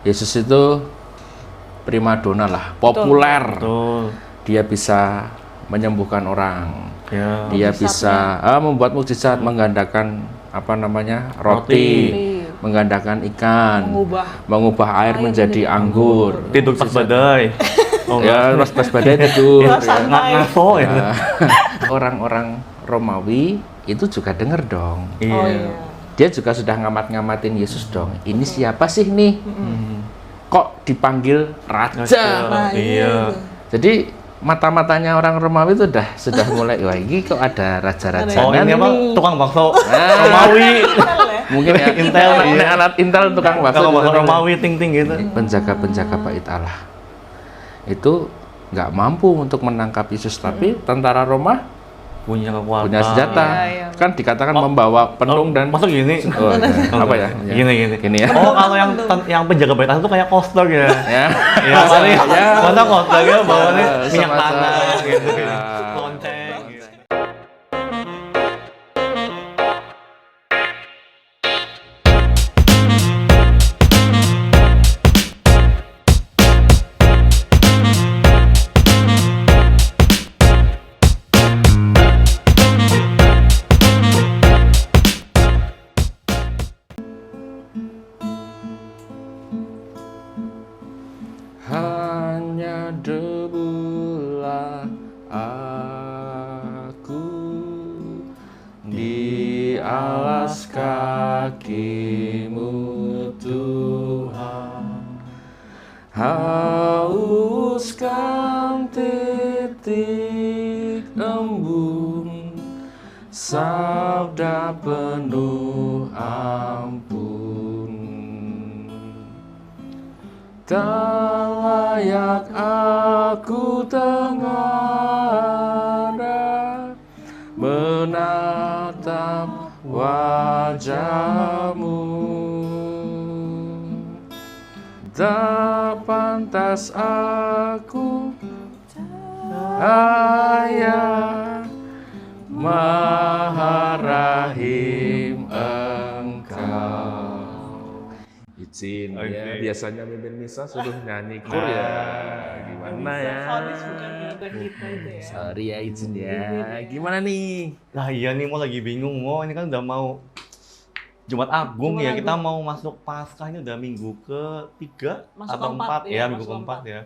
Yesus itu primadona lah, populer. Betul. Dia bisa menyembuhkan orang. Ya. Dia bisa membuat mukjizat, menggandakan roti, menggandakan ikan, mengubah air menjadi anggur. Tidur pas badai. Oh, Ya, pas badai tidur. ngaso ya. Orang-orang Romawi itu juga denger dong. Iya. Dia juga sudah ngamat-ngamatin Yesus dong. Ini siapa sih nih? Kok dipanggil raja? Nah, Iya. Jadi mata-matanya orang Romawi itu sudah mulai, wah ini kok ada raja-raja. Oh, ini apa? nih. Tukang bakso. Nah. Romawi. Mungkin ya, Intel. ini alat Intel tukang bakso. Tukang bakso Romawi ting-ting gitu. Penjaga-penjaga bait Allah itu nggak mampu untuk menangkap Yesus, tapi tentara Roma Punya kekuatan. punya senjata. Iya. Kan dikatakan membawa penung dan Masuk gini. Oh, apa ya? Gini ya. Oh, kalau yang penjaga bait Allah itu kayak coaster ya. Ya. Ya, paling Ya. mana coasternya bawahnya minyak Semacam. tanah gitu. Ya. Lonceng gitu. Hanya debulah aku di alas kakimu Tuhan, hauskan titik embun sabda penuh ampun. Tak layak aku tengadah menatap wajahmu, tak pantas aku Ayah Maha Rahim Engkau. Izin ya, biasanya mimpin misa suruh nyanyi kur ya. Gimana ya? Sorry ya, izin ya. Gimana nih? Lah iya nih mau lagi bingung ini kan udah mau Jumat Agung ya, kita mau masuk Paskah, ini udah minggu ke-3 atau 4 ya, minggu ke-4 ya.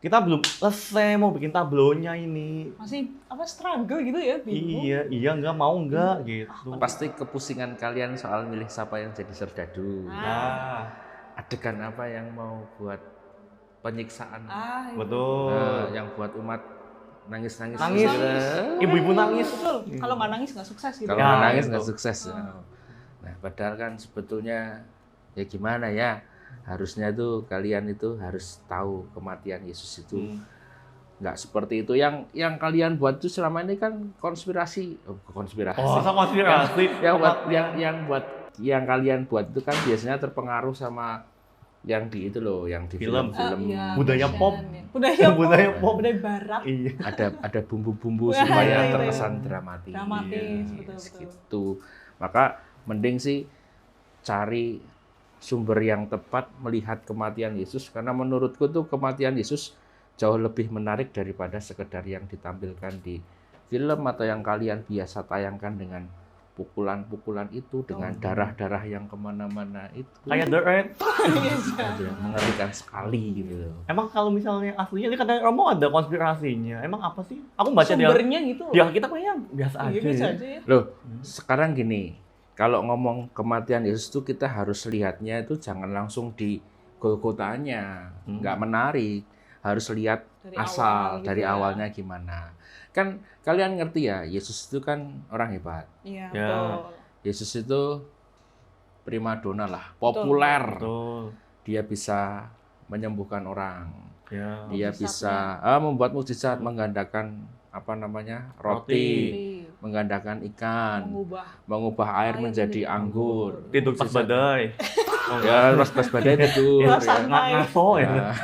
Kita belum selesai mau bikin tablonya ini. Masih struggle gitu ya, bingung. Iya enggak mau enggak gitu. Pasti kepusingan kalian soal milih siapa yang jadi serdadu. Nah, Adegan apa yang mau buat penyiksaan? Iya. betul. Yang buat umat nangis-nangis. Nangis. Ibu-ibu nangis. Kalau nggak nangis nggak sukses gitu. Kalau Ya, nggak nangis gitu. nggak sukses. Nah, padahal kan sebetulnya ya gimana ya? Harusnya itu kalian itu harus tahu kematian Yesus itu nggak seperti itu. Yang kalian buat itu selama ini kan konspirasi. Konspirasi. Oh, sama konspirasi. Yang kalian buat itu kan biasanya terpengaruh sama yang di itu loh, yang di Film. film-film. Iya, Budaya pop. Budaya pop, budaya barat. Iya. Ada bumbu-bumbu Wah, supaya iya. terkesan dramatis. Dramatis, betul. Gitu. Maka mending sih cari sumber yang tepat melihat kematian Yesus, karena menurutku tuh kematian Yesus jauh lebih menarik daripada sekedar yang ditampilkan di film atau yang kalian biasa tayangkan dengan pukulan-pukulan itu, dengan darah-darah yang kemana-mana itu. Kayak The Earth. Aduh, mengerikan sekali gitu. Emang kalau misalnya aslinya ini katanya Romo ada konspirasinya. Emang apa sih? Aku baca dia. Sumbernya gitu. Ya kita kayaknya biasa aja. Iya, biasa Ya. aja ya. Loh, sekarang gini, kalau ngomong kematian Yesus itu kita harus lihatnya itu jangan langsung di Golgotanya, nggak menarik. Harus lihat Dari asal, awal gitu dari ya. awalnya gimana. Kan kalian ngerti ya, Yesus itu kan orang hebat. Iya, Ya. betul. Yesus itu primadona lah, populer. Betul. Dia bisa menyembuhkan orang. Ya. Dia bisa membuat mukjizat, menggandakan roti, menggandakan ikan, mengubah air menjadi anggur. Tidur pas badai. Ya, pas badai tidur. Ya, Ya. santai. Ngaso ya. Nah,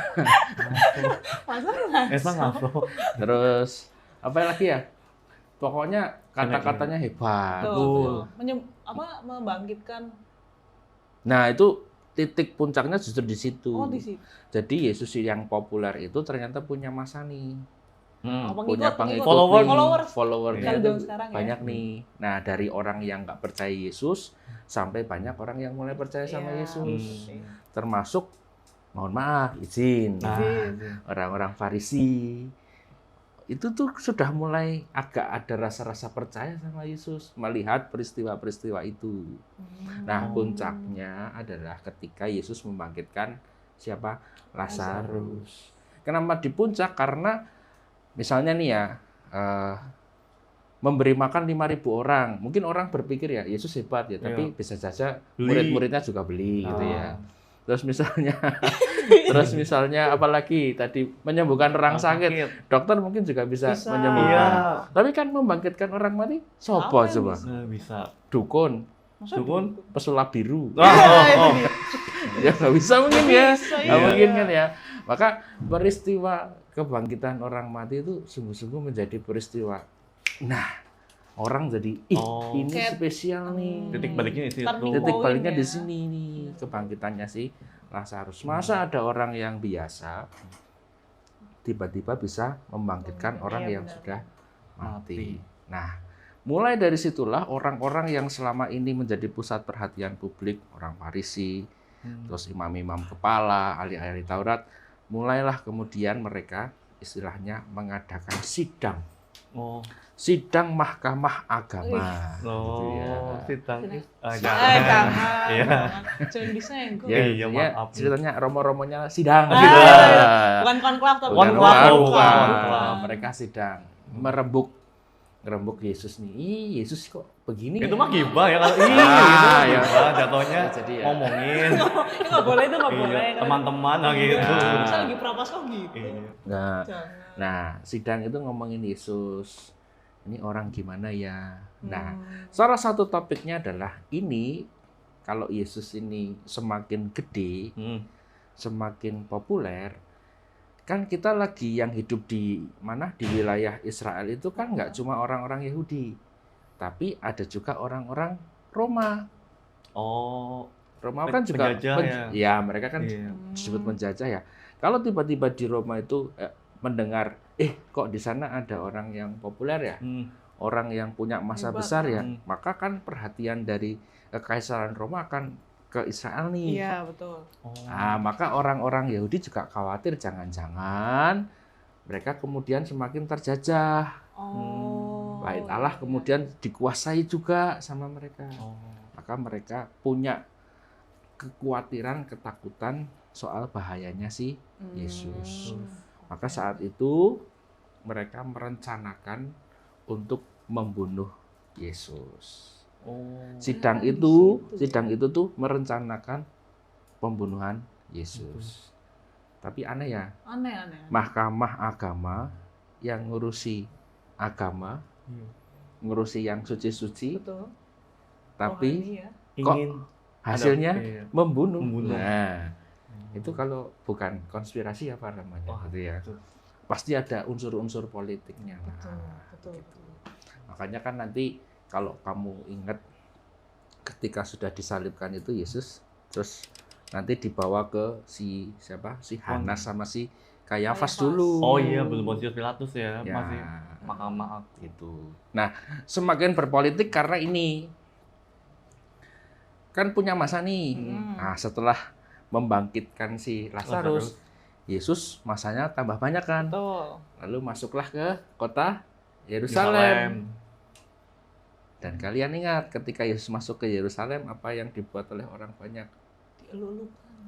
Masa Emang ngaso. terus apa lagi ya? Pokoknya kata-katanya hebat. Betul. Membangkitkan. Nah, itu titik puncaknya justru di situ. Oh, di situ. Jadi Yesus yang populer itu ternyata punya masa nih. Hmm. Punya pengikut Followers. followernya Kalau itu zaman sekarang ya. banyak nih. Nah, dari orang yang nggak percaya Yesus sampai banyak orang yang mulai percaya sama Iya. Yesus. Termasuk, mohon maaf, izin, Nah, orang-orang Farisi. Itu tuh sudah mulai agak ada rasa-rasa percaya sama Yesus melihat peristiwa-peristiwa itu. Nah, puncaknya adalah ketika Yesus membangkitkan siapa? Lazarus. Kenapa di puncak? Karena misalnya nih ya, memberi makan 5.000 orang. Mungkin orang berpikir ya, Yesus hebat ya, tapi bisa saja murid-muridnya juga beli gitu ya. Terus misalnya apalagi tadi menyembuhkan orang sakit. Dokter mungkin juga bisa menyembuhkan. Iya. Tapi kan membangkitkan orang mati, sopo Apa yang coba? Bisa. Dukun, Dukun? pesulap biru. Oh. Ya nggak bisa mungkin ya. Nggak iya. mungkin kan ya. Maka peristiwa kebangkitan orang mati itu sungguh-sungguh menjadi peristiwa. Nah, orang jadi, ini Kayak- spesial nih. Titik baliknya di situ. Turning Titik point baliknya ya. di sini nih, kebangkitannya si Lazarus. Masa ada orang yang biasa tiba-tiba bisa membangkitkan orang Iya, yang benar. sudah mati. Nah, mulai dari situlah orang-orang yang selama ini menjadi pusat perhatian publik, orang Farisi, terus imam-imam kepala, ahli-ahli Taurat, mulailah kemudian mereka istilahnya mengadakan sidang. Oh. Sidang mahkamah agama. Gitu ya. Sidang. Jangan. Iya. Jangan disenggol. Ya, Iya, intinya maaf. ceritanya romo-romonya sidang. Ah, gitu. Bukan konklav tapi Bukan Konklav, bukan. bukan. Mereka sidang, merembuk Yesus nih. Ih, Yesus kok begini? Itu ya? mah gibah ya kalau gitu. ya. Jatuhnya Jadi ya. ngomongin. Itu nggak boleh, itu nggak boleh. Iya, teman-teman lah gitu. Nah. Bisa lagi prapaskah gitu. Iya. Nah, Jangan. nah, sidang itu ngomongin Yesus. Ini orang gimana ya? Nah, Hmm. salah satu topiknya adalah ini kalau Yesus ini semakin gede, semakin populer, kan kita lagi yang hidup di mana di wilayah Israel itu kan nggak cuma orang-orang Yahudi, tapi ada juga orang-orang Roma. Oh. Roma kan juga penjajah ya. ya mereka kan Iya. disebut penjajah ya. Kalau tiba-tiba di Roma itu mendengar, kok di sana ada orang yang populer ya, orang yang punya masa Hebat. besar ya, maka kan perhatian dari Kekaisaran Roma akan ke Israel nih. Iya, betul. Nah, maka orang-orang Yahudi juga khawatir jangan-jangan mereka kemudian semakin terjajah. Oh. Bait Allah kemudian dikuasai juga sama mereka. Maka mereka punya kekhawatiran, ketakutan soal bahayanya si Yesus. Maka saat itu mereka merencanakan untuk membunuh Yesus. Sidang itu tuh merencanakan pembunuhan Yesus. Tapi aneh ya, Aneh. mahkamah agama yang ngurusi agama, ngurusi yang suci-suci, Betul. tapi Rohani ya. kok Ingin hasilnya iya. membunuh. Membunuh. Nah, itu kalau bukan konspirasi apa namanya gitu ya. betul. Pasti ada unsur-unsur politiknya. Nah, Betul. makanya kan nanti kalau kamu ingat ketika sudah disalibkan itu Yesus, terus nanti dibawa ke si Hanas sama si Kayafas dulu. Oh iya, belum Pontius Pilatus ya, Ya, masih mahkamah. itu. Nah, semakin berpolitik karena ini kan punya masa nih. Nah, setelah membangkitkan si Lazarus, Yesus masanya tambah banyak kan. Betul. Lalu masuklah ke kota Yerusalem. Dan kalian ingat ketika Yesus masuk ke Yerusalem apa yang dibuat oleh orang banyak?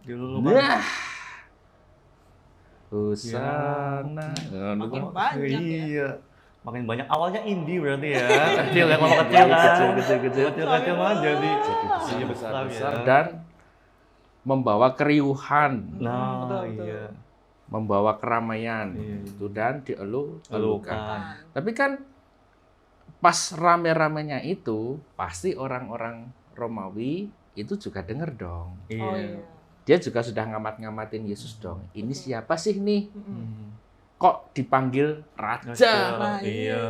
Dilulukan. Nah, Hosana. Makin banyak ya. Iya. Makin banyak. Awalnya indie berarti ya. Kecil ya, kalau kecil kan. Kecil mah jadi Kecil, besar ya. dan membawa keriuhan, Nah, Betul. iya. membawa keramaian Iya. itu dan dielu-elukan. Elukan. Tapi kan pas rame-ramenya itu pasti orang-orang Romawi itu juga denger dong. Oh Iya. iya. Dia juga sudah ngamat-ngamatin Yesus dong. Ini siapa sih nih? Hmm. Kok dipanggil raja? Raja. Nah, iya. iya.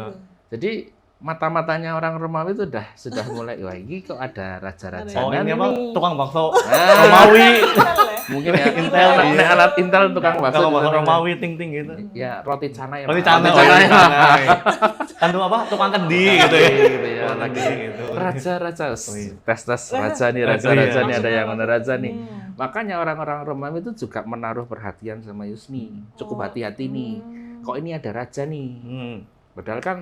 Jadi mata-matanya orang Romawi itu sudah mulai, wah ini kok ada raja-raja. Oh, ini apa? nih. Tukang bakso Ah, Romawi. mungkin ya Intel, nek alat Intel tukang bakso. Tukang bakso gitu. Romawi ting-ting gitu. Ya roti canai. Roti Pak. canai. Roti canai. Kan tuh apa? Tukang kendi gitu ya. Gitu ya, Tukang lagi kendi gitu. raja-raja. Oh, iya. Tes raja nih, Raja, raja-raja iya. nih, ada yang mana raja nih. Hmm. Makanya orang-orang Romawi itu juga menaruh perhatian sama Yusni. Cukup hati-hati nih. Kok ini ada raja nih? Padahal kan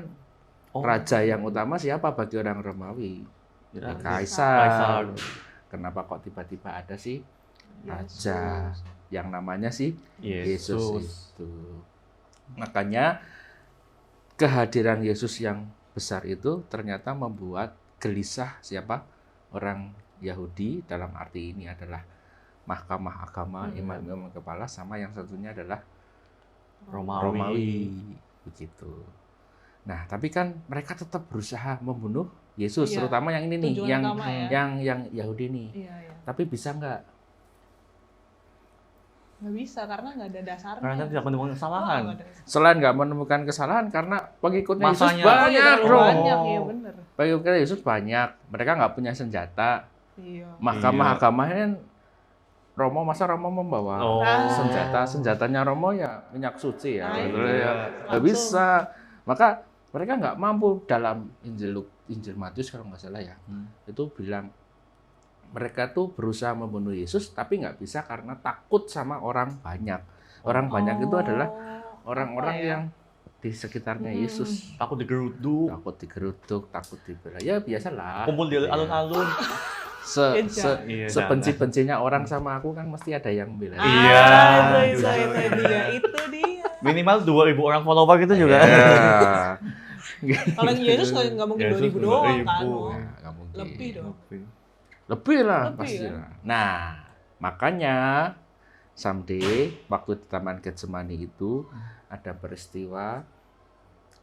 raja yang utama siapa bagi orang Romawi? Ya, Kaisar. Kenapa kok tiba-tiba ada sih raja yang namanya sih Yesus itu? Makanya kehadiran Yesus yang besar itu ternyata membuat gelisah siapa? Orang Yahudi, dalam arti ini adalah mahkamah agama, imam-imam kepala, sama yang satunya adalah Romawi. Begitu. Nah, tapi kan mereka tetap berusaha membunuh Yesus, Iya. terutama yang ini nih, Tujuan utama ya. yang Yahudi nih. Iya. Tapi bisa nggak? Nggak bisa karena nggak ada dasarnya. Karena tidak menemukan kesalahan. Nggak ada dasarnya. Selain nggak menemukan kesalahan, karena pengikutnya Yesus Masanya. banyak, terlalu bro. banyak, iya bener. Pengikutnya Yesus banyak. Mereka nggak punya senjata. Iya. Mahkamah Iya. agamanya kan Romo, masa Romo membawa Oh. senjatanya Romo ya minyak suci ya. Nah, Betul iya. ya. Nggak bisa. Maka mereka nggak mampu dalam Injil Matius kalau nggak salah ya. Itu bilang mereka tuh berusaha membunuh Yesus tapi nggak bisa karena takut sama orang banyak. Orang banyak itu adalah orang-orang Apa ya? yang di sekitarnya Yesus. Takut digeruduk, Takut digeruduk, takut dibela. Ya biasalah. kumpul di alun-alun. Iya, Sebenci-bencinya orang sama aku kan mesti ada yang bela. Iya. Itu dia. Itu dia. Minimal 2.000 orang follower gitu juga. Ya. Kalau Yesus nggak mungkin Yesus 2.000 doang kan. 2.000. Oh. Nggak mungkin. Lebih dong. Lebih lah Lebih pasti ya. lah. Nah, makanya someday waktu di Taman Getsemani itu ada peristiwa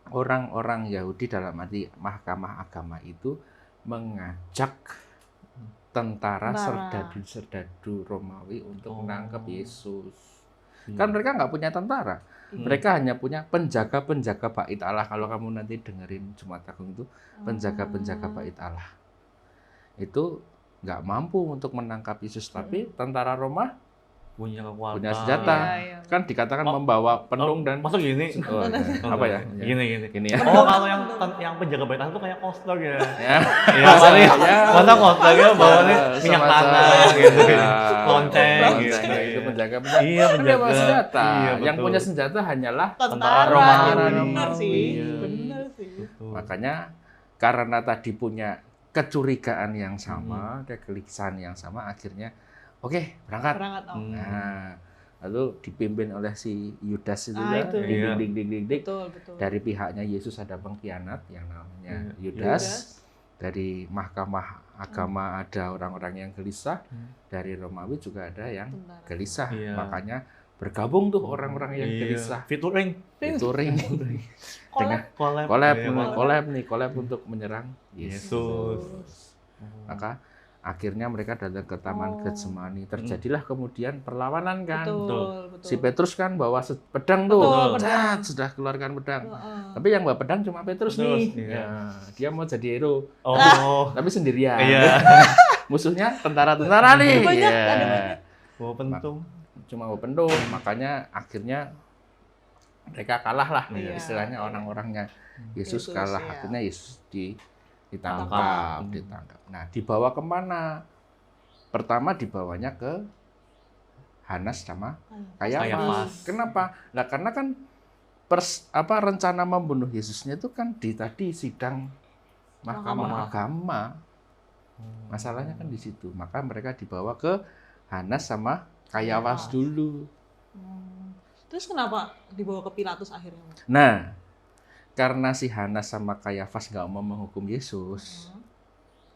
orang-orang Yahudi dalam arti mahkamah agama itu mengajak tentara serdadu Romawi untuk menangkap Yesus. Kan mereka nggak punya tentara. Mereka hanya punya penjaga-penjaga bait Allah. Kalau kamu nanti dengerin Jumat Agung itu, penjaga-penjaga bait Allah. Itu nggak mampu untuk menangkap Yesus. Tapi tentara Roma Punya kekuatan. punya senjata. Iya. Kan dikatakan membawa penung dan... Masuk gini. Oh, apa ya? Gini. Gini ya. Oh, kalau yang penjaga bait itu kayak koster ya. Ya. Iya, masa kosternya bawanya minyak Sama-sama. tanah gitu. Ya. Lonceng Lonceng, gitu. itu penjaga. Iya, Kan dia bawa penjaga. senjata. Iya, Yang betul. punya senjata hanyalah Tentara. Romawi. Ya bener sih. Iya. Bener sih. Makanya karena tadi punya kecurigaan yang sama, kegelisahan yang sama, akhirnya oke, berangkat. Berangkat. Nah, lalu dipimpin oleh si Yudas itu Ah, ya, itu. Iya. dik. Betul. Dari pihaknya Yesus ada pengkhianat yang namanya Iya. Yudas. Dari mahkamah agama ada orang-orang yang gelisah. Dari Romawi juga ada yang Tentara. gelisah. Iya. Makanya bergabung tuh orang-orang yang gelisah. Featuring. Touring. Collab. Collab untuk menyerang Yesus. Yesus. Maka akhirnya mereka datang ke Taman Getsemani. Terjadilah kemudian perlawanan kan. Betul. Si Petrus kan bawa pedang tuh. Betul, Cat, sudah keluarkan pedang. Tapi yang bawa pedang cuma Petrus nih. Iya. Ya, dia mau jadi hero, Oh. tapi sendirian. Iya. Musuhnya tentara-tentara nih. Banyak, Iya. ada banyak. Bawa pentung. Cuma bawa pendung. Makanya akhirnya mereka kalah lah. Iya. Istilahnya orang-orangnya Yesus Yesus, kalah. iya. Akhirnya Yesus ditangkap. Nah, dibawa kemana? Pertama dibawanya ke Hanas sama Kayafas. Kayafas. Kenapa? Nah, karena kan rencana membunuh Yesusnya itu kan di tadi sidang mahkamah agama. Masalahnya kan di situ. Maka mereka dibawa ke Hanas sama Kayafas dulu. Terus kenapa dibawa ke Pilatus akhirnya? Nah, karena si Hanas sama Kayafas nggak mau menghukum Yesus,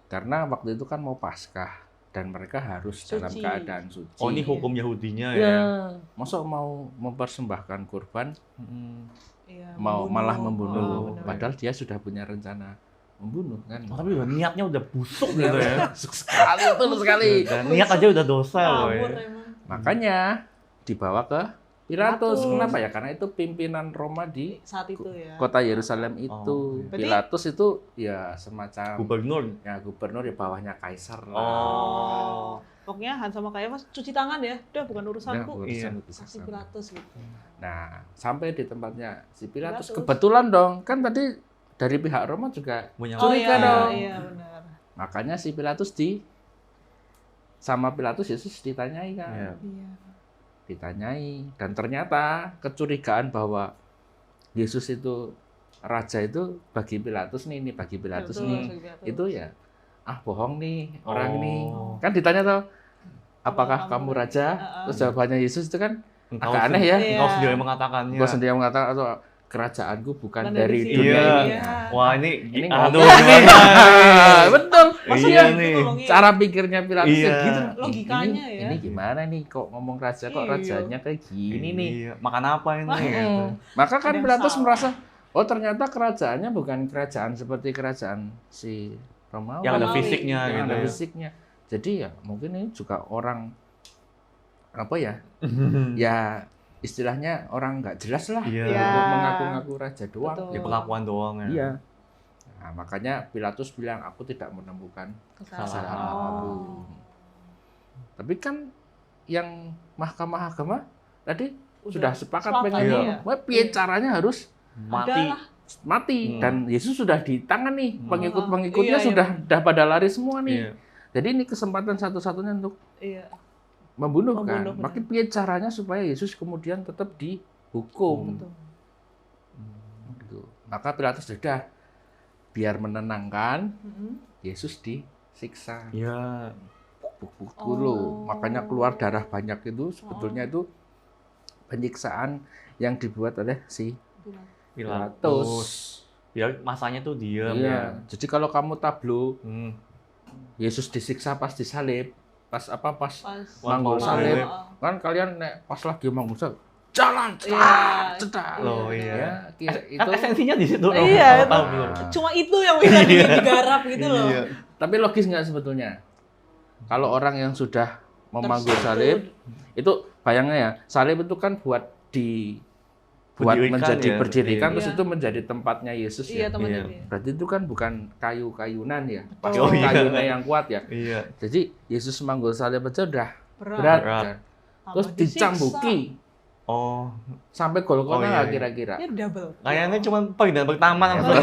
karena waktu itu kan mau Paskah dan mereka harus dalam Suci. keadaan suci. Oh, ini hukum Yahudinya Ya, ya. masa mau mempersembahkan kurban, Iya, malah membunuh, benar. padahal dia sudah punya rencana membunuh kan. Oh, tapi niatnya udah busuk gitu ya. Sekali itu sekali. Dan niat aja udah dosa loh ya. Kabur emang. Makanya dibawa ke Pilatus. Pilatus. Kenapa ya? Karena itu pimpinan Roma di Saat itu ya. kota Yerusalem itu. Berarti- Pilatus itu ya semacam Gubernur. ya gubernur di bawahnya kaisar lah. Oh. Pokoknya Han sama Kayafas cuci tangan ya. Udah bukan Ya, urusanku. urusan Iya. itu Si sama. Pilatus gitu. Nah, sampai di tempatnya si Pilatus. Pilatus. Kebetulan dong, kan tadi dari pihak Roma juga Punya Curiga iya, dong. Iya, benar. makanya si Pilatus sama Pilatus Yesus ditanyai kan. Iya. Iya. Ditanyai dan ternyata kecurigaan bahwa Yesus itu raja itu bagi Pilatus nih, ini bagi Pilatus Betul, nih. bagi Pilatus. Itu ya bohong nih orang Oh. ini. Kan ditanya tuh apakah Apakah kamu kamu raja? Heeh. Terus jawabannya Yesus itu kan Engkau agak aneh ya. Iya. Engkau sendiri mengatakannya. Gua sendiri yang mengatakan atau kerajaanku bukan Bukan dari dari dunia Iya. ini. Iya. Wah, ini Ini aduh ngomong nih. gimana? Betul. Iya Maksudnya nih. cara pikirnya Pilatus Iya. kayak gitu. Logikanya Ini- ya. Ini gimana nih kok ngomong raja kok Iya. rajanya kayak gini nih. Iya. Makan apa ini? Gitu. Maka kan Ada yang Pilatus salah. merasa, oh ternyata kerajaannya bukan kerajaan seperti kerajaan si Romawi. Yang ada Romawi. fisiknya Yang gitu. ada ya. fisiknya. Jadi ya mungkin ini juga orang apa ya? Ya istilahnya orang nggak jelas lah Iya. Iya. untuk mengaku-ngaku raja doang. Betul. Ya pengakuan doang ya. Iya. Nah, makanya Pilatus bilang aku tidak menemukan kesalahan Oh. apapun. Tapi kan yang Mahkamah Agama tadi sudah sepakat pengen Iya. bunuh. Wah, piye caranya harus Mati. Adalah. mati dan Yesus sudah di tangan nih, pengikut-pengikutnya Iya, iya. sudah pada lari semua nih. Iya. Jadi ini kesempatan satu-satunya untuk Iya. membunuh kan. Membunuh, benar. Makin piye caranya supaya Yesus kemudian tetap dihukum. Betul. Gitu. Maka Pilatus sudah biar menenangkan Mm-mm. Yesus disiksa. Iya. Buk-buk dulu. Oh. Makanya keluar darah banyak itu sebetulnya itu penyiksaan yang dibuat oleh si Pilatus. Biar masanya tuh diam Iya. ya. Jadi kalau kamu tablo Hmm. Yesus disiksa pas disalib, pas Pas manggul Manggul salib, salib. kan kalian pas lagi manggul salib, jalan, Iya. cetak. Loh, Iya, iya. Ya, Kan itu. esensinya di situ. Iya, itu. Tablo. Cuma itu yang bisa digarap gitu loh. Iya. Tapi logis nggak sebetulnya? Kalau orang yang sudah memanggul Tersentuh. salib, itu bayangnya ya, salib itu kan buat Berdirikan menjadi ya, berdirikan, iya. terus itu menjadi tempatnya Yesus ya. Iya, teman-teman. Iya. Berarti itu kan bukan kayu-kayunan ya, pasti Oh, iya. kayunya yang kuat ya. Iya. Jadi Yesus manggul salib aja udah berat, Berat. kan? Tambah Terus disiksa. dicambuki Oh, sampai Golgota Oh, iya, nggak iya. kira-kira. Ya double. kayaknya cuma perjalanan pertama langsung.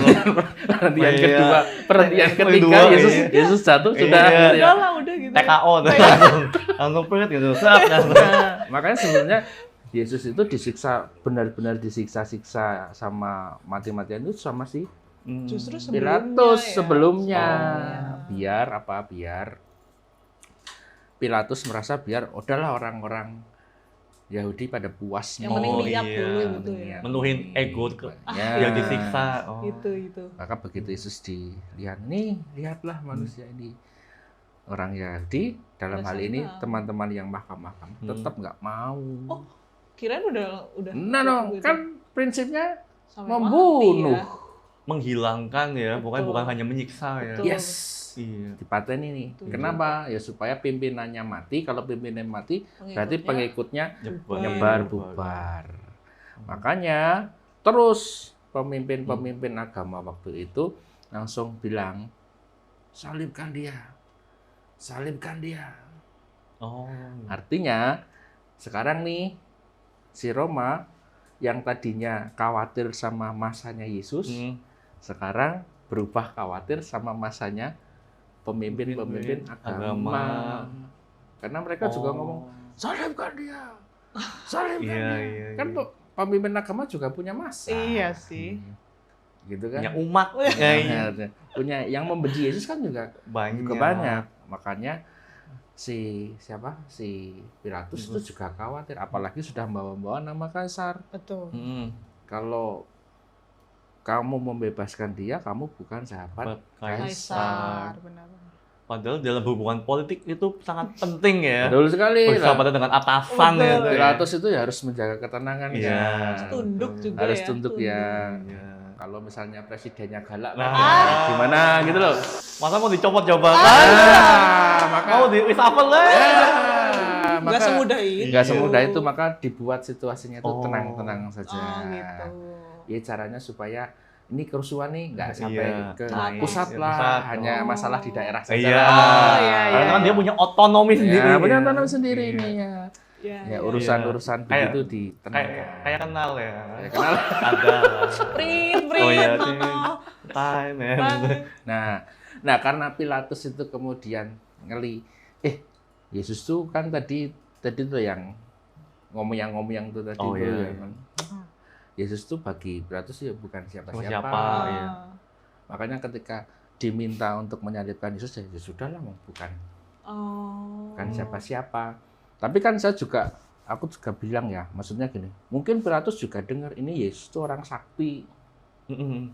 Perhentian Iya. kedua, perhentian Yang ketiga kedua, Yesus iya. Yesus jatuh sudah. Iya. gitu ya. Udah lah, udah gitu. TKO tuh langsung. Langsung perut gitu. Sap, langsung. Nah, makanya sebenarnya Yesus itu disiksa, benar-benar disiksa-siksa sama mati-matian itu sama si Hmm. Justru sebelumnya Pilatus ya. sebelumnya. Oh. Biar apa? Biar Pilatus merasa biar udahlah orang-orang Yahudi pada puas Yang nih. penting Oh, lihat iya. dulu gitu ya. Menuhin ego Ya. yang disiksa. Oh. Itu. Maka begitu Yesus dilihat, nih lihatlah manusia ini. Orang Yahudi dalam Udah hal ini senang. teman-teman yang mahkamah tetap nggak mau. Oh, kirain udah. Nah, no, gitu. kan prinsipnya Sampai membunuh. mati ya. Menghilangkan ya, bukan Betul. hanya menyiksa ya. Betul. Yes. Iya. Dipateni nih. Betul. Kenapa? Ya supaya pimpinannya mati. Kalau pimpinannya mati, berarti pengikutnya Nyebar. nyebar bubar. Makanya terus pemimpin-pemimpin agama waktu itu langsung bilang, salibkan dia. Salibkan dia. Oh. Artinya sekarang nih si Roma yang tadinya khawatir sama masanya Yesus, Hmm. sekarang berubah khawatir sama masanya pemimpin-pemimpin agama. Agama. Karena mereka juga Oh. ngomong, salibkan dia. Salibkan Iya, dia. iya, Kan iya. pemimpin agama juga punya masa. Iya sih. Gitu kan? Punya umat. Oh, iya. Ya, iya. Punya yang membenci Yesus kan juga Banyak. banyak. Makanya si Pilatus itu juga khawatir, apalagi sudah membawa nama kaisar. Betul. Hmm. Kalau kamu membebaskan dia, kamu bukan sahabat Kaisar, benar. Padahal dalam hubungan politik itu sangat penting ya. Betul sekali. Bersahabatan dengan atasan Betul. ya. itu ya. Pilatus itu ya harus menjaga ketenangan Iya. ya. Tunduk juga Harus ya. tunduk ya. Iya. Kalau misalnya presidennya galak, Nah. gimana gitu loh. Masa mau dicopot jabatan? Ah, maka Mau di reshuffle lah. Ah, Nggak maka semudah itu. nggak semudah itu, maka dibuat situasinya itu Oh. tenang-tenang saja. Oh gitu. Ya caranya supaya ini kerusuhan nih nggak sampai Iya, ke naik. pusat Iya, lah, pusat. hanya Oh. masalah di daerah saja Iya. lah. Oh, iya, iya. Karena kan dia punya otonomi sendiri. Ya, punya ya. otonomi sendiri Iya. ini ya. Ya, Ya ya. urusan-urusan Kayak- begitu Kayak ditenangkan. kayak kenal ya. Ya, kenal. Ada. Prit, Oh iya, maaf. time ya. Nah, karena Pilatus itu kemudian ngeli, Yesus tuh kan tadi tuh yang ngomong-ngomong tuh tadi Oh, tuh iya. ya kan. Yesus tuh bagi Pilatus ya bukan siapa-siapa. Siapa, iya. Makanya ketika diminta untuk menyalibkan Yesus, ya sudahlah, bukan Oh. siapa-siapa. Tapi kan aku juga bilang ya, maksudnya gini, mungkin Pilatus juga dengar ini Yesus itu orang sakti. Mm-mm.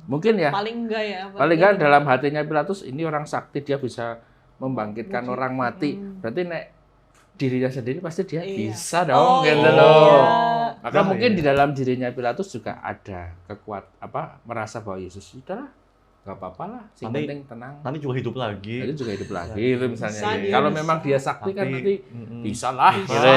Mungkin ya. Paling enggak ya. Paling kan dalam hatinya Pilatus ini orang sakti, dia bisa membangkitkan Mujib. orang mati. Berarti nek dirinya sendiri pasti dia Iya. bisa dong, gitu iya. loh. Maka Nah, mungkin iya. di dalam dirinya Pilatus juga ada merasa bahwa Yesus sudahlah, nggak apa-apa lah, yang Nanti- penting tenang. Nanti juga hidup lagi. Itu juga hidup lagi, Bisa. itu misalnya. Bisa, gitu. dia Kalau bisa. memang dia sakti kan Tapi, nanti mm-mm. bisa lah, Bisa.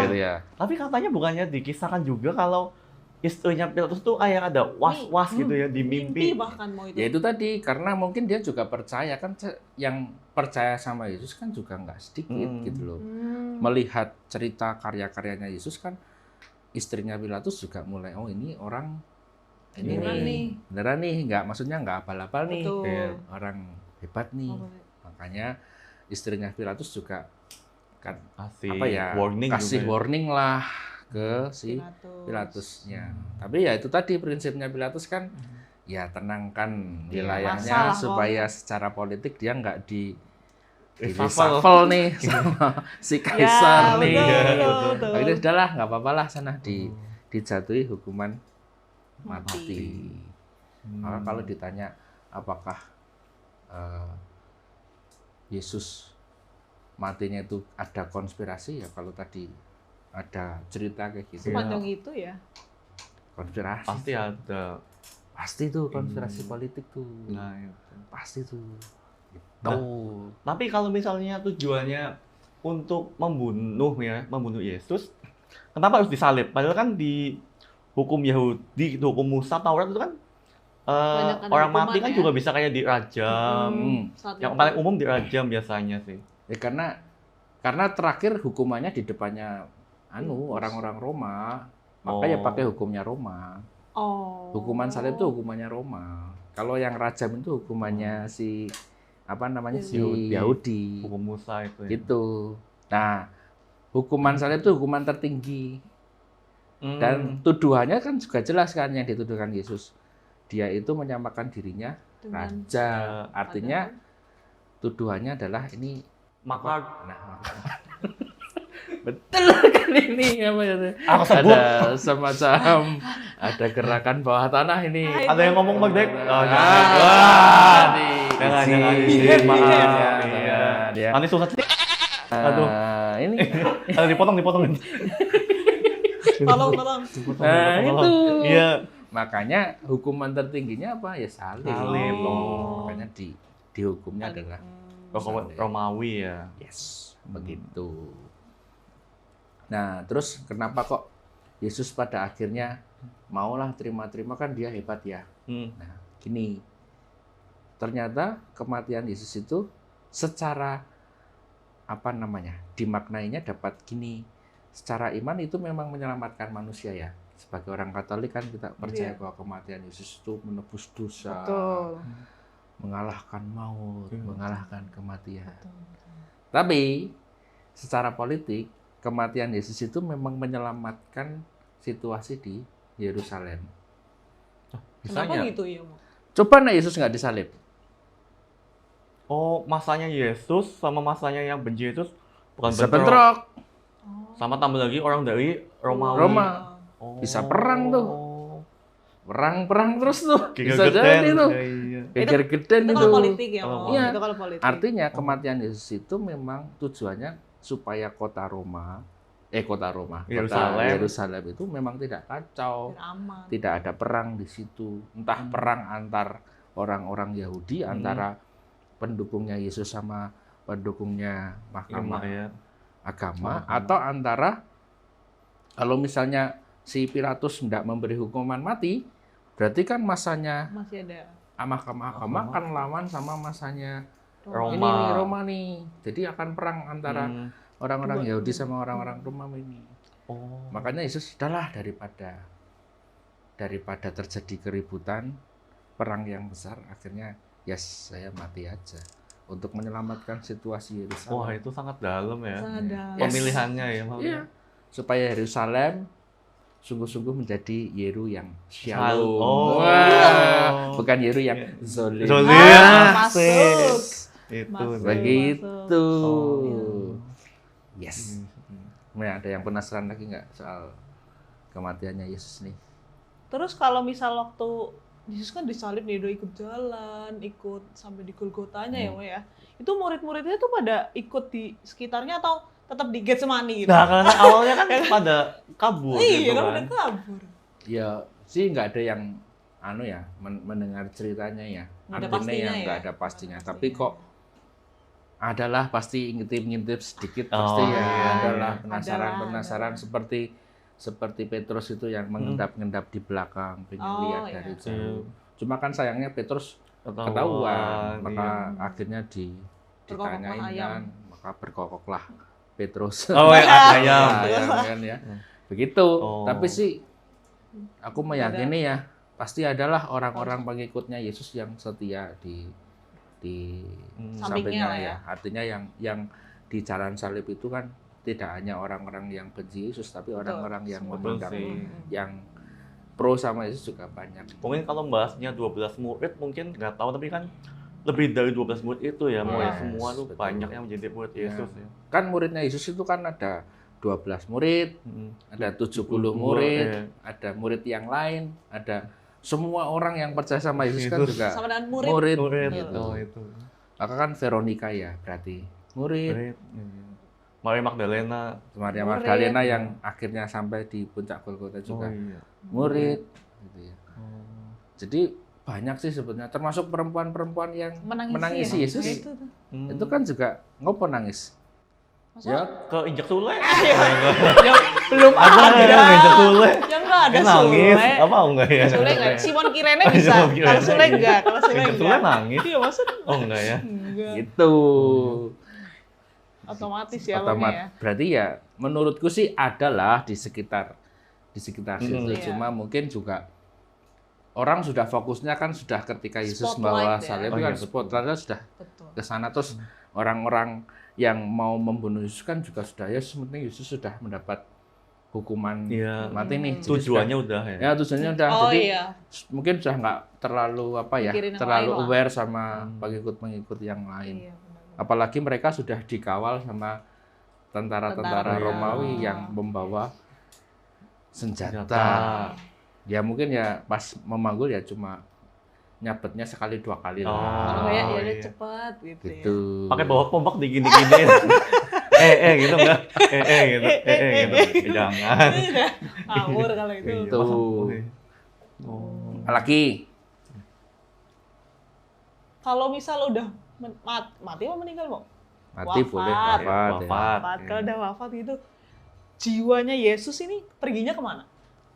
gitu ya. Tapi katanya bukannya dikisahkan juga kalau istrinya Pilatus tuh kayak ada was-was gitu ya di mimpi. bahkan mau itu. Ya itu tadi, karena mungkin dia juga percaya kan, yang percaya sama Yesus kan juga nggak sedikit gitu loh. Melihat cerita karya-karyanya Yesus kan, istrinya Pilatus juga mulai, oh ini orang ini Beneran nih. beneran nih, maksudnya nggak abal-abal nih, Betul. Iya. orang hebat nih. Oh, Makanya istrinya Pilatus juga kan Kasih apa ya, warning kasih juga. warning lah ke si Pilatus. Pilatusnya. Tapi ya itu tadi prinsipnya Pilatus kan, ya tenangkan Iya, wilayahnya masalah supaya secara politik dia nggak di Reshuffle. reshuffle nih sama si kaisar Ya, nih. betul, Iya, betul, betul. betul. Akhirnya sudahlah, nggak apa-apa lah, sana dijatuhi hukuman mati. Maka kalau ditanya apakah Yesus matinya itu ada konspirasi, ya kalau tadi ada cerita kayak gitu, Sepanjang itu ya. konspirasi. Pasti ada. Pasti tuh konspirasi politik tuh. Nah, itu. Pasti tuh. Gitu. Nah, Tapi kalau misalnya tujuannya untuk membunuh Yesus, kenapa harus disalib? Padahal kan di hukum Yahudi, di hukum Musa, Taurat itu kan Banyak ada orang hukuman mati kan ya. juga bisa kayak dirajam. Saat Yang itu. paling umum dirajam biasanya sih. Ya, karena terakhir hukumannya di depannya orang-orang Roma, maka ya Oh. pakai hukumnya Roma. Oh. Hukuman salib itu hukumannya Roma. Kalau yang rajam itu hukumannya si Yahudi. Hukum Musa itu. Ya. Gitu. Nah, hukuman salib itu hukuman tertinggi. Dan tuduhannya kan juga jelas kan, yang dituduhkan Yesus. Dia itu menyamakan dirinya Dengan raja. Artinya tuduhannya adalah ini Maka betul kan ini apa ya? aku sebut. Ada semacam ada gerakan bawah tanah ini. Ada yang ngomong Magdek. Oh, Jangan, jangan. izin, Maaf. jangan, Iya. ya. Nanti susah. Aduh. Ini. Ada dipotong. tolong. Nah, itu. Iya. Makanya hukuman tertingginya apa? Ya salib. Salib. Oh. Makanya dihukumnya adalah Romawi ya. yes, begitu. Nah, terus kenapa kok Yesus pada akhirnya maulah terima-terima, kan dia hebat ya. Nah, gini. Ternyata kematian Yesus itu secara dimaknainya dapat gini. Secara iman itu memang menyelamatkan manusia ya. Sebagai orang Katolik kan kita percaya bahwa kematian Yesus itu menebus dosa, Betul. mengalahkan maut, mengalahkan kematian. Betul. Tapi secara politik kematian Yesus itu memang menyelamatkan situasi di Yerusalem. Kenapa Bisanya. gitu ya, Mo? Coba Yesus nggak disalib. Oh, masanya Yesus sama masanya yang benci Yesus bukan Bisa bentrok. bentrok. Sama tambah lagi orang dari Romawi. Roma. Oh. Bisa perang tuh. Perang terus tuh. Bisa Gigel jadi geden. tuh. Iya. Geger geden Itu itu. kalau politik ya, Mo. Iya. Itu kalau politik. Artinya kematian Yesus itu memang tujuannya supaya kota Yerusalem itu memang tidak kacau. Biar aman. Tidak ada perang di situ. Entah perang antar orang-orang Yahudi, antara pendukungnya Yesus sama pendukungnya Irma mahkamah ya. agama atau antara kalau misalnya si Pilatus tidak memberi hukuman mati, berarti kan masanya Masih ada mahkamah agama kan lawan sama masanya Roma. ini nih, Roma nih. Jadi akan perang antara orang-orang Dua. Yahudi sama orang-orang Romawi ini. Oh. Makanya Yesus sudahlah daripada terjadi keributan, perang yang besar, akhirnya saya mati aja untuk menyelamatkan situasi Yerusalem. Wah, itu sangat dalam ya. sangat dalam. Pemilihannya ya. Iya. Supaya Yerusalem sungguh-sungguh menjadi Yeru yang Shalom. Oh. Wah, bukan Yeru yang Zolim. Zolim. Ah, Asik. masuk. Itu. Masuk. Begitu. Oh. Yes. Nah, ada yang penasaran lagi nggak soal kematiannya Yesus nih? Terus kalau misal waktu Yesus kan disalib nih, udah ikut jalan, ikut sampai di Golgotanya ya, Wak ya. Itu murid-muridnya tuh pada ikut di sekitarnya atau tetap di Getsemani gitu? Nah, karena awalnya kan pada kabur Iya, gitu kan kan. udah kabur. Ya sih nggak ada yang mendengar ceritanya ya. Nggak ada Artinya pastinya yang ya? nggak ada pastinya. Nggak ada Tapi pastinya. kok adalah pasti ngintip-ngintip sedikit Oh, pasti ya. iya, Adalah iya. penasaran Adalah. seperti Petrus itu yang mengendap-ngendap di belakang, pengen Oh, lihat iya. dari jauh. Cuma kan sayangnya Petrus ketahuan, maka iya. akhirnya Berkokoklah ditanyain ayam. kan, maka berkokoklah Petrus. Oh, ayam. Ayam kan ya. Begitu. Oh. Tapi sih aku meyakini ya pasti adalah orang-orang pengikutnya Yesus yang setia di Sampingnya sampingnya lah ya. ya. Artinya yang di jalan salib itu kan tidak hanya orang-orang yang benci Yesus, tapi orang-orang yang semua. memandang Betul sih. yang pro sama Yesus juga banyak. Mungkin kalau bahasnya 12 murid mungkin nggak tahu, tapi kan lebih dari 12 murid itu ya, mau Yes, semua tuh betul. banyak yang menjadi murid Yesus ya. Kan muridnya Yesus itu kan ada 12 murid, ada 70 murid, ya. ada murid yang lain, ada semua orang yang percaya sama Yesus kan Yesus. juga Sama dengan murid. murid. Murid gitu. oh, itu. Maka kan Veronica ya berarti murid. Murid. Maria Magdalena. Maria Murid. Magdalena yang akhirnya sampai di puncak Golgota juga Oh, iya. murid. Gitu ya. Oh. Jadi banyak sih sebenarnya, termasuk perempuan-perempuan yang menangisi ya? Yesus. Nah, itu tuh. Itu kan juga ngopo nangis. Masa Ya, Keinjak Sule. belum Ada ada. yang injak Sule. Ya enggak ada Kan nangis. Sule. Apa enggak ya? Sule enggak. Simon Kirene bisa. Simon Kirene. Kalau Sule enggak. Kalau Sule Injak Sule enggak. nangis. Iya, maksud Oh, enggak ya? enggak. gitu. Otomatis ya, Bang ya. Berarti ya menurutku sih adalah di sekitar situ. Iya. Cuma mungkin juga orang sudah fokusnya kan sudah ketika Yesus Spotlight membawa ya. salib Oh, kan iya, betul. spotlightnya sudah Betul. ke sana, terus orang-orang yang mau membunuh Yesus kan juga sudah ya sebenarnya Yesus sudah mendapat hukuman Iya. mati nih. Jadi Tujuannya udah ya. sudah, ya tujuannya udah. Oh Jadi iya. mungkin sudah nggak terlalu Mikirin yang terlalu lain lah. aware sama pengikut-pengikut yang lain. Iya, benar. Apalagi mereka sudah dikawal sama tentara-tentara Tentara. Romawi Iya. yang membawa senjata. Senjata. Ya mungkin ya pas memanggul ya cuma nyabetnya sekali 2 kali Oh. lah. Kalau enggak ya udah iya. cepat gitu, Gitu. Pakai bawa tombak digini-giniin. Gitu enggak? Gitu. Gitu. Jangan. ya. Udah ngawur kalau itu. Iya, Tuh. masa boleh? Oh. Apalagi Kalau misal udah mati apa meninggal, Mo? mati Wafat. boleh wafat. ya. Wafat. Kalau udah wafat itu jiwanya Yesus ini perginya kemana?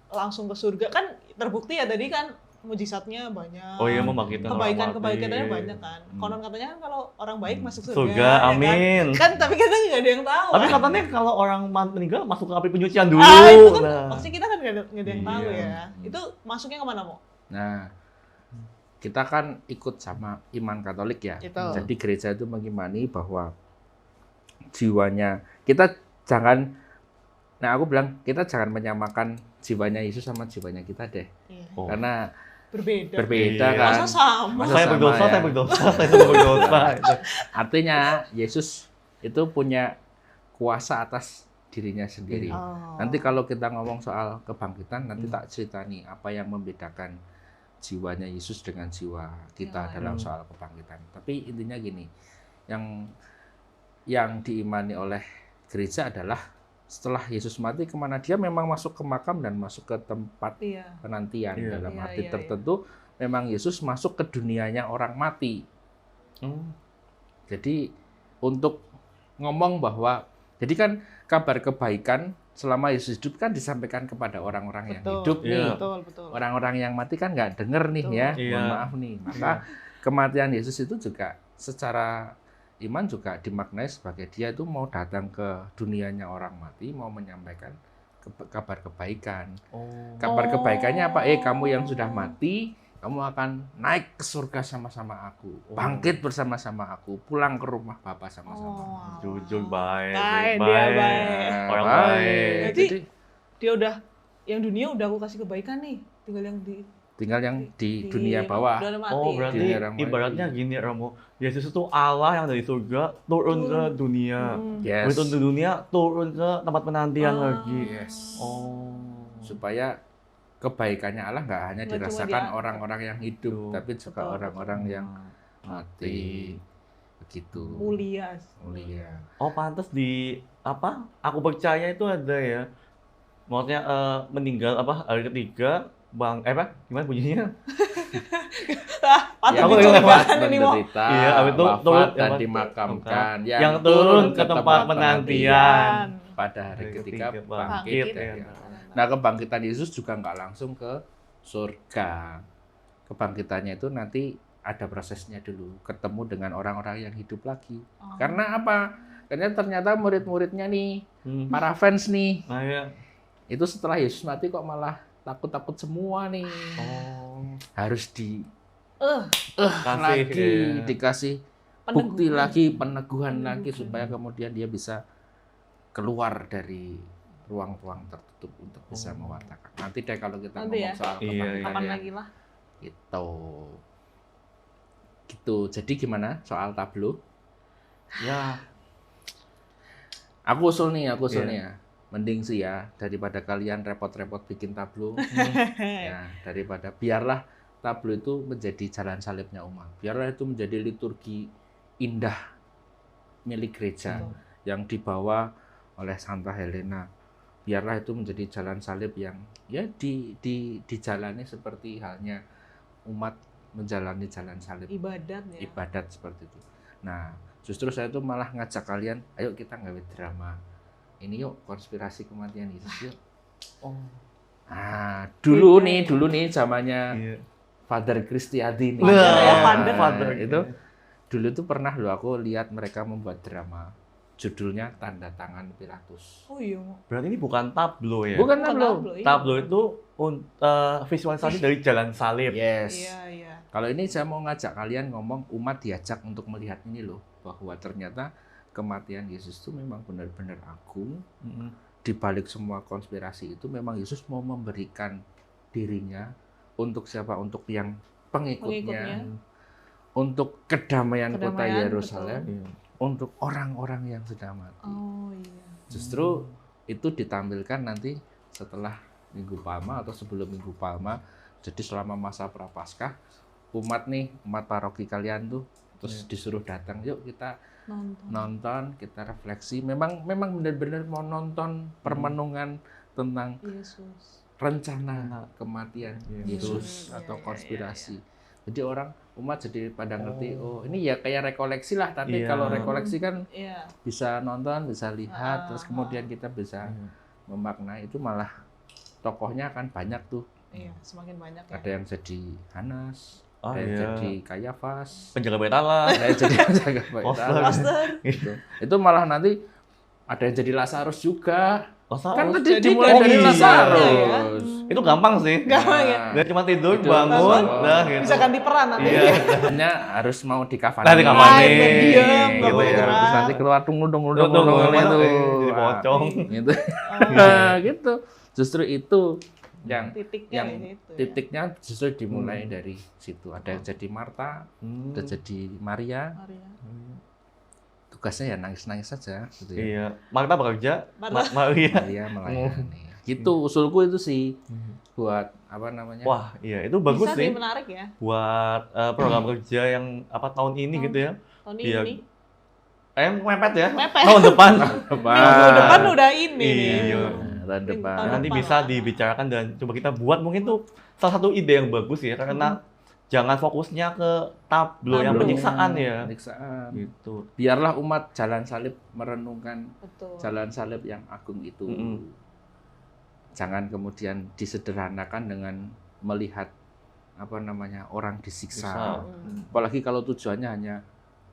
Langsung ke surga kan terbukti ya tadi kan mujizatnya banyak. Oh iya, membangkitkan orang Kebaikan-kebaikannya mati. banyak kan. Konon katanya kan kalau orang baik masuk surga. Surga, ya kan? amin. Kan tapi kita nggak ada yang tahu. Tapi kan? katanya kalau orang meninggal masuk ke api penyucian dulu. itu kan Nah. pasti kita kan nggak ada yang tahu Iya. ya. Itu masuknya kemana, Mo? Nah, kita kan ikut sama iman Katolik ya. Itu. Jadi gereja itu mengimani bahwa jiwanya kita jangan, nah aku bilang kita jangan menyamakan jiwanya Yesus sama jiwanya kita deh, Iya. Oh. karena Berbeda. berbeda Iya. kan. Masa sama? Masa Saya sama berdosa, ya? saya berdosa, saya berdosa. Itu. Artinya Yesus itu punya kuasa atas dirinya sendiri. Oh. Nanti kalau kita ngomong soal kebangkitan, nanti Hmm. tak cerita nih apa yang membedakan jiwanya Yesus dengan jiwa kita Ya. dalam soal kebangkitan. Tapi intinya gini, yang diimani oleh gereja adalah setelah Yesus mati kemana dia memang masuk ke makam dan masuk ke tempat Iya. penantian. Iya. Dalam Iya, arti iya, tertentu memang Yesus masuk ke dunianya orang mati. Hmm. Jadi untuk ngomong bahwa Jadi kan kabar kebaikan selama Yesus hidup kan disampaikan kepada orang-orang yang hidup nih. Iya. Betul. Orang-orang yang mati kan nggak denger nih Betul. ya, Iya. mohon maaf nih. Maka kematian Yesus itu juga secara iman juga dimaknai sebagai dia itu mau datang ke dunianya orang mati, mau menyampaikan kabar kebaikan. Kabar kebaikannya apa? Kamu yang sudah mati, kamu akan naik ke surga sama-sama aku, bangkit bersama-sama aku, pulang ke rumah Bapa sama-sama. Jujur baik. Dia baik. Orang Baik. baik. Jadi dia udah yang dunia udah aku kasih kebaikan nih, tinggal yang di dunia bawah. udah mati. Oh, berarti Dunia orang ibaratnya mati. gini Romo. Yesus itu Allah yang dari surga turun ke dunia. Yes. Turun ke dunia, turun ke tempat penantian Ah. lagi. Yes. Oh. Supaya kebaikannya Allah nggak hanya Nggak cuma dirasakan dia. orang-orang yang hidup, Betul. tapi juga Betul. orang-orang yang mati. Begitu. Mulia. Mulia. Oh, pantas di apa? Aku percaya itu ada ya. Maksudnya meninggal apa hari ketiga, Bang, apa? Gimana bunyinya? Yang Aku wafat ini mau. menderita, Iya, habis itu wafat turun, dan apa? dimakamkan, Yang turun ke tempat penantian. pada hari Hari ketiga ketiga bangkit. bangkit, dari ya. Allah. Nah, kebangkitan Yesus juga nggak langsung ke surga. Kebangkitannya itu nanti ada prosesnya dulu, ketemu dengan orang-orang yang hidup lagi. Oh. Karena apa? Karena ternyata murid-muridnya nih, Hmm. para fans nih, Nah, ya. itu setelah Yesus mati kok malah takut-takut semua nih. Oh. Harus di Kasih, lagi ya. dikasih bukti lagi, peneguhan lagi supaya kemudian dia bisa keluar dari ruang-ruang tertutup untuk bisa mewartakan. Nanti deh kalau kita Nanti ngomong ya. soal Iya, kebangkitan Kapan ya. lagi lah? Gitu. Jadi gimana soal tablo? Ya. Aku usul nih Iya. ya. Mending sih ya daripada kalian repot-repot bikin tablo. Ya, daripada biarlah tablo itu menjadi jalan salibnya umat. Biarlah itu menjadi liturgi indah milik gereja yang dibawa oleh Santa Helena. Biarlah itu menjadi jalan salib yang ya dijalani seperti halnya umat menjalani jalan salib. Ibadat ya. Ibadat seperti itu. Nah, justru saya tuh malah ngajak kalian, ayo kita nggawe drama. Ini yuk konspirasi kematian Yesus yuk. Oh. Nah, dulu nih zamannya Iya. Father Christiadi nih. Wah, Nah, Father. itu dulu tuh pernah loh aku lihat mereka membuat drama. Judulnya Tanda Tangan Pilatus. Oh iya. Berarti ini bukan tablo ya? Bukan tablo. Iya. Tablo itu visualisasi dari jalan salib. Yes. Iya. Kalau ini saya mau ngajak kalian ngomong umat diajak untuk melihat ini loh, bahwa ternyata kematian Yesus itu memang benar-benar agung. Mm-mm. Di balik semua konspirasi itu memang Yesus mau memberikan dirinya untuk siapa? Untuk yang pengikutnya. Untuk kedamaian kota Yerusalem, Iya. untuk orang-orang yang sudah mati. Oh iya. Justru itu ditampilkan nanti setelah Minggu Palma atau sebelum Minggu Palma. Jadi selama masa Prapaskah, umat paroki kalian tuh terus disuruh datang, yuk kita nonton, kita refleksi. Memang benar-benar mau nonton permenungan tentang Yesus. rencana kematian Yesus. Yesus atau Iya. konspirasi. Jadi umat jadi pada ngerti, oh ini ya kayak rekoleksi lah, tapi Iya. kalau rekoleksi kan Iya. bisa nonton, bisa lihat, terus kemudian kita bisa memaknai. Itu malah tokohnya akan banyak tuh. Iya, semakin banyak ya. Ada yang jadi Hanas, Oh, ada yang iya. jadi Kayafas, Penjaga bait Allah. ada yang jadi penjaga bait Allah. Pastor. Gitu. Itu malah nanti ada yang jadi Lazarus juga. Lazarus. Kan tadi Jadi dimulai dari dari iya. Lazarus. Itu gampang sih. Gampang ya. Dia cuma tidur, Itu bangun, Lazarus. dah gitu. Bisa ganti peran nanti. Iya. Hanya harus mau dikafani. Nah, dikafani. Diam, gitu bawa ya. gerak. Terus nanti keluar tunggu Tunggu, itu. jadi pocong. Gitu. Gitu. Justru itu yang Titiknya yang di situ ya. titiknya justru dimulai dari situ. Ada yang jadi Marta, Hmm. ada jadi Maria. Maria. Tugasnya ya nangis-nangis saja gitu ya. Iya. Marta bekerja, Marta. Maria. Maria melayani. Gitu usulku itu sih buat apa namanya? Wah, iya itu bagus Bisa sih menarik ya. buat program kerja yang apa tahun ini gitu ya. Tahun Iya. ini. Mepet ya. Mepet. Tahun depan. Minggu depan udah ini nih. Iya. Nah, tahun depan. Tahun Nanti depan bisa lah. dibicarakan dan coba kita buat mungkin tuh salah satu ide yang bagus ya karena jangan fokusnya ke tablo yang Tablo. penyiksaan ya. Penyiksaan. Gitu. Biarlah umat jalan salib merenungkan Betul. jalan salib yang agung itu. Mm-mm. Jangan kemudian disederhanakan dengan melihat orang disiksa. Bisa. Apalagi kalau tujuannya hanya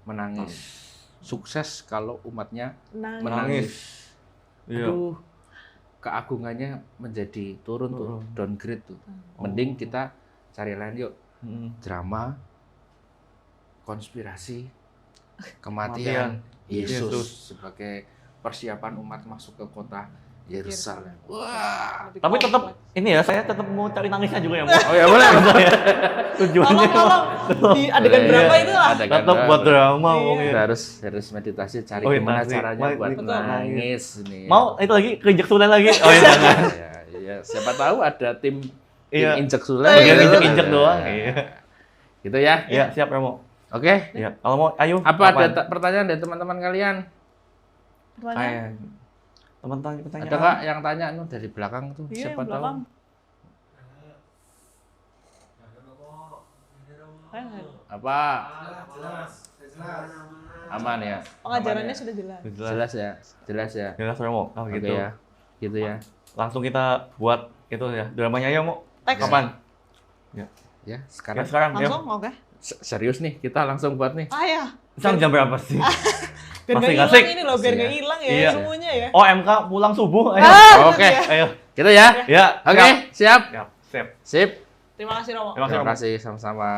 menangis. Sukses kalau umatnya Nangis. menangis. Iya. Aduh, keagungannya menjadi turun tuh, Turun. downgrade tuh. Oh. Mending kita cari lain yuk, Mm. drama, konspirasi, kematian Yesus Yesus. sebagai persiapan umat masuk ke kota Yerusalem. Wah. Lebih Tapi tetap kompleks. ini ya, saya tetap mau cari nangisnya juga ya, Mo. Oh ya boleh. Tujuannya Tolong di adegan Iya, berapa itu lah. adegan tetap buat berapa. drama Iya. mungkin. Kita harus meditasi cari Oh, iya, gimana nanti. caranya Baik, buat betul. nangis nih. Mau itu lagi keinjek sulen lagi? Oh iya jangan. Ya, siapa tahu ada tim Iya. injek sulen. Bagian gitu. injek-injek doang. Iya. Gitu ya. Iya, siap ya, Mo. Oke. Iya. Kalau mau ayo. Apa apaan? ada pertanyaan dari teman-teman kalian? Pertanyaan. Kayak teman-teman pertanyaan. Ada nggak yang tanya dari belakang tuh? Iya, Siapa yang tahu? belakang. Kayak nggak- Apa? Aman ya. Pengajarannya Aman ya? sudah jelas. Jelas ya. Jelas ya. Jelas ya, Mo. Oh, Oke gitu. ya. Gitu ya. Langsung kita buat itu ya. Dramanya aja, Mo. Teks. Kapan? Ya, Ya, sekarang sekarang ya. Langsung, oke. serius nih, kita langsung buat nih. Ah ya. Sekarang jam berapa sih? Biar nggak Masih hilang asik. ini loh, biar Iya. nggak hilang ya Iya. semuanya ya. Oh, MK pulang subuh. Ayo. Ah, Oke. bener ya. Ayo. Gitu ya. Ya. Oke, siap. Siap. Siap. Sip. Terima kasih Romo. Terima kasih, Terima Romo. kasih sama-sama.